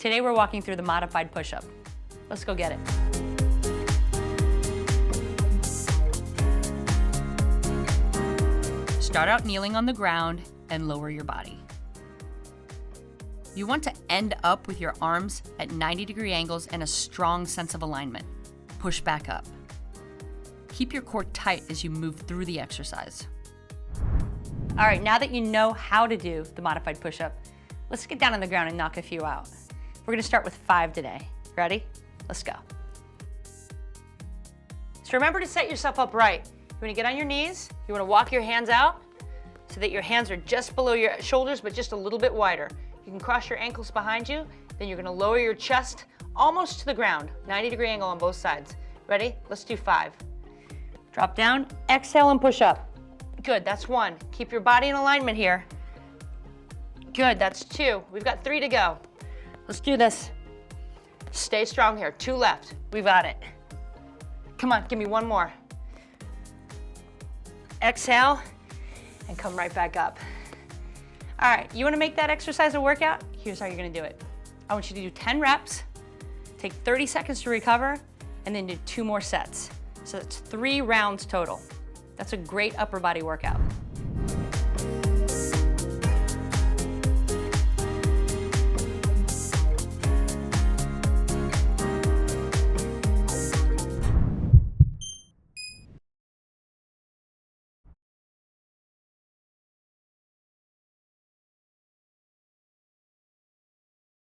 Today we're walking through the modified push-up. Let's go get it. Start out kneeling on the ground and lower your body. You want to end up with your arms at 90-degree angles and a strong sense of alignment. Push back up. Keep your core tight as you move through the exercise. All right, now that you know how to do the modified push-up, let's get down on the ground and knock a few out. We're gonna start with 5 today. Ready? Let's go. So remember to set yourself up right. You wanna get on your knees, you wanna walk your hands out so that your hands are just below your shoulders, but just a little bit wider. You can cross your ankles behind you, then you're gonna lower your chest almost to the ground, 90-degree angle on both sides. Ready? Let's do 5. Drop down, exhale and push up. Good, that's 1. Keep your body in alignment here. Good, that's 2. We've got 3 to go. Let's do this. Stay strong here, 2 left. We've got it. Come on, give me 1 more. Exhale, and come right back up. All right, you wanna make that exercise a workout? Here's how you're gonna do it. I want you to do 10 reps, take 30 seconds to recover, and then do 2 more sets. So that's 3 rounds total. That's a great upper body workout.